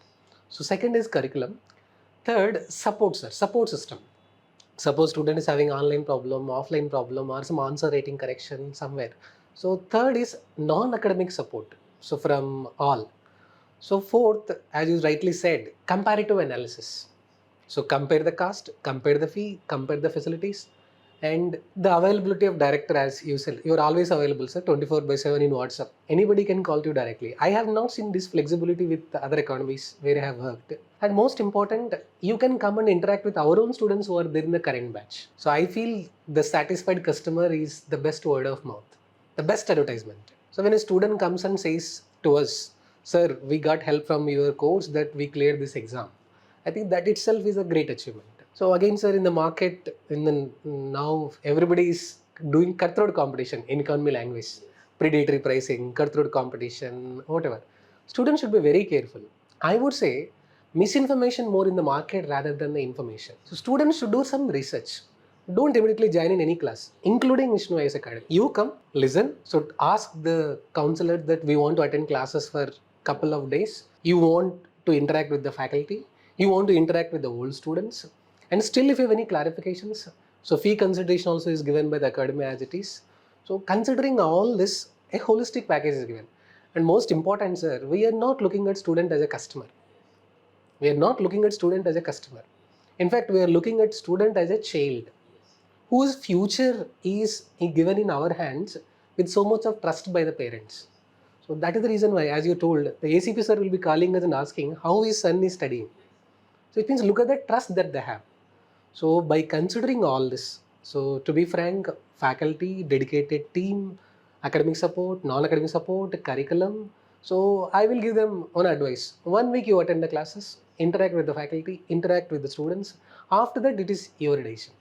So second is curriculum. Third, support system. Suppose student is having online problem, offline problem, or some answer writing correction somewhere. So third is non-academic support. So from all. So fourth, as you rightly said, comparative analysis. So compare the cost, compare the fee, compare the facilities, and the availability of director, as you said, you are always available, sir, 24/7 in WhatsApp. Anybody can call you directly. I have not seen this flexibility with the other academies where I have worked. And most important, you can come and interact with our own students who are there in the current batch. So I feel the satisfied customer is the best word of mouth, the best advertisement. So when a student comes and says to us, sir, we got help from your course that we cleared this exam, I think that itself is a great achievement. So again, sir, in the market, now everybody is doing cutthroat competition in economy language, predatory pricing, cutthroat competition, whatever. Students should be very careful. I would say misinformation more in the market rather than the information. So students should do some research. Don't immediately join in any class, including Vishnu IAS Academy. You come, listen. So ask the counselor that we want to attend classes for a couple of days. You want to interact with the faculty. You want to interact with the old students. And still, if you have any clarifications, so fee consideration also is given by the academy as it is. So considering all this, a holistic package is given. And most important, sir, we are not looking at student as a customer. We are not looking at student as a customer. In fact, we are looking at student as a child whose future is given in our hands with so much of trust by the parents. So that is the reason why, as you told, the ACP sir will be calling us and asking how his son is studying. So it means look at the trust that they have. So by considering all this, so to be frank, faculty, dedicated team, academic support, non-academic support, curriculum. So I will give them one advice. 1 week you attend the classes, interact with the faculty, interact with the students. After that, it is your decision.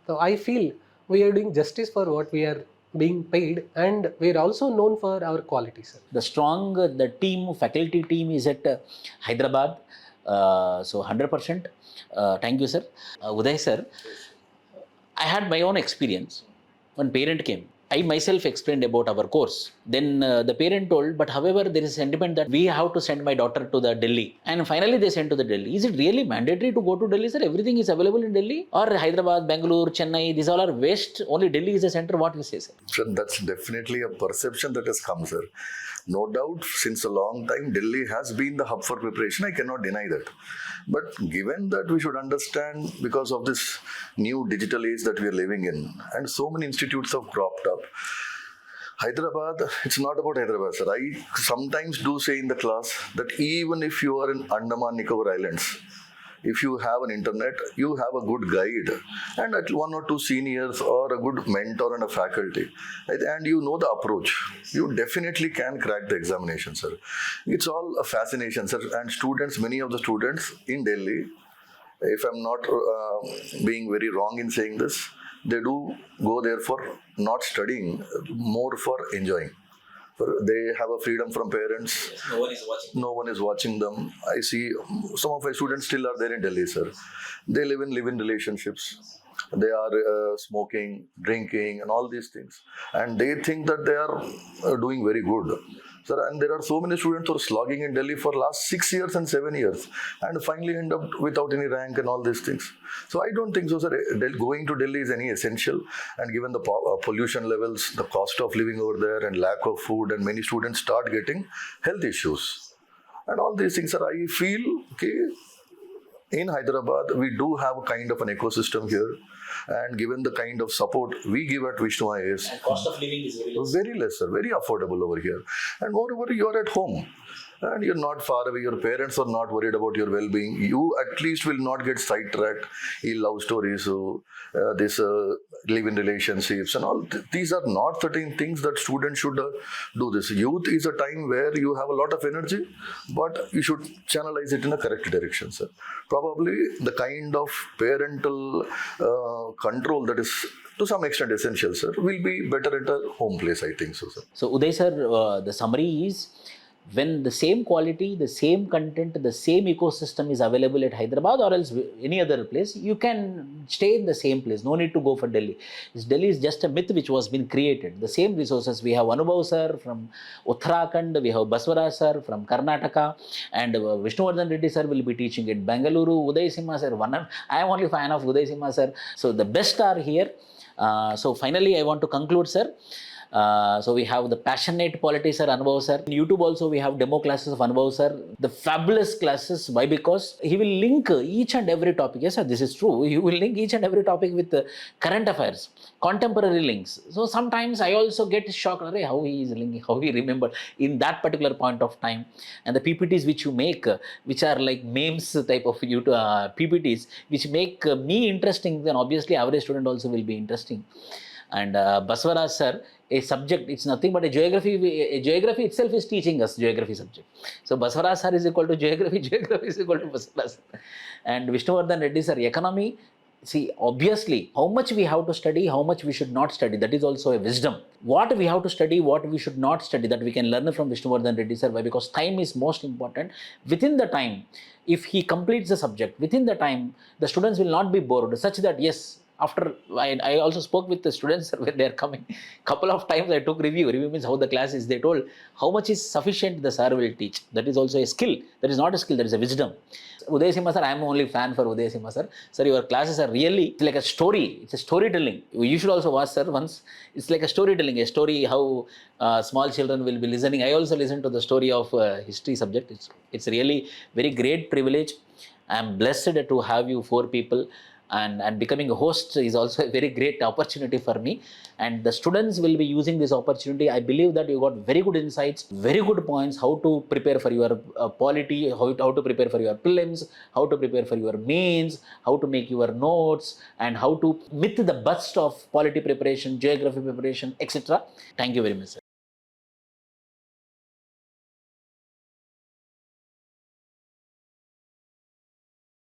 So I feel we are doing justice for what we are being paid, and we are also known for our quality, sir. The strong, the team, faculty team is at Hyderabad. So 100%. Thank you, sir. Uday sir, I had my own experience. When parent came, I myself explained about our course. Then the parent told, but however, there is sentiment that we have to send my daughter to the Delhi. And finally, they sent to the Delhi. Is it really mandatory to go to Delhi, sir? Everything is available in Delhi? Or Hyderabad, Bangalore, Chennai, these all are west. Only Delhi is the center. What you say, sir? Sir, that's definitely a perception that has come, sir. No doubt, since a long time, Delhi has been the hub for preparation. I cannot deny that. But given that we should understand, because of this new digital age that we are living in, and so many institutes have cropped up, Hyderabad, it's not about Hyderabad, sir. I sometimes do say in the class that even if you are in Andaman Nicobar Islands, if you have an internet, you have a good guide and at 1 or 2 seniors or a good mentor and a faculty, and you know the approach, you definitely can crack the examination, sir. It's all a fascination, sir. And students, many of the students in Delhi, if I'm not being very wrong in saying this, they do go there for not studying, more for enjoying. They have a freedom from parents. No one is watching. No one is watching them. I see some of my students still are there in Delhi, sir. They live in live-in relationships. They are smoking, drinking, and all these things. And they think that they are doing very good. Sir, and there are so many students who are slogging in Delhi for last 6 years and 7 years and finally end up without any rank and all these things. So I don't think so, sir. Going to Delhi is any essential, and given the pollution levels, the cost of living over there and lack of food, and many students start getting health issues. And all these things, sir, I feel, okay, in Hyderabad, we do have a kind of an ecosystem here. And given the kind of support we give at Vishnu IAS, And cost of living is very less. very less, sir, very affordable over here. And moreover, you're at home and you're not far away. Your parents are not worried about your well-being. You at least will not get sidetracked in love stories, this live-in relationships and all. These are not certain things that students should do this. Youth is a time where you have a lot of energy, but you should channelize it in a correct direction, sir. Probably the kind of parental control that is to some extent essential, sir, will be better at a home place, I think so, sir. So Uday sir, the summary is, when the same quality, the same content, the same ecosystem is available at Hyderabad or else any other place, you can stay in the same place. No need to go for Delhi. Delhi is just a myth which was been created. The same resources. We have Anybav Sir from Uttarakhand, we have Basavaraj Sir from Karnataka, and Vishnu Reddy Sir will be teaching at Bengaluru. Uday Simha Sir, I am only fan of Uday Simha Sir. So the best are here. So finally, I want to conclude, sir. So we have the passionate polity sir, Anybav sir. In YouTube also we have demo classes of Anybav sir. The fabulous classes. Why? Because he will link each and every topic. Yes sir, this is true. He will link each and every topic with current affairs, contemporary links. So sometimes I also get shocked, how he is linking, how he remembered in that particular point of time. And the PPTs which you make, which are like memes type of YouTube, PPTs, which make me interesting, then obviously average student also will be interesting. And Basavaraj sir, a subject, it's nothing but a geography itself is teaching us geography subject. So Basavaraj sir is equal to geography, geography is equal to Basavaraj sir. And Vishnu Reddy sir, economy, see, obviously, how much we have to study, how much we should not study, that is also a wisdom. What we have to study, what we should not study, that we can learn from Vishnu Reddy sir. Why? Because time is most important. Within the time, if he completes the subject, within the time, the students will not be bored, such that, yes, after, I also spoke with the students when they are coming. Couple of times I took review. Review means how the class is. They told how much is sufficient the sir will teach. That is also a skill. That is not a skill, that is a wisdom. Uday Simha Sir, I am only fan for Uday Simha Sir. Sir, your classes are really like a story. It's a storytelling. You should also watch, sir, once. It's like a storytelling, a story how small children will be listening. I also listen to the story of history subject. It's really very great privilege. I am blessed to have you 4 people, and becoming a host is also a very great opportunity for me. And the students will be using this opportunity. I believe that you got very good insights, very good points, how to prepare for your polity, how to prepare for your prelims, how to prepare for your mains, how to make your notes, and how to myth the bust of polity preparation, geography preparation, etc. Thank you very much, sir.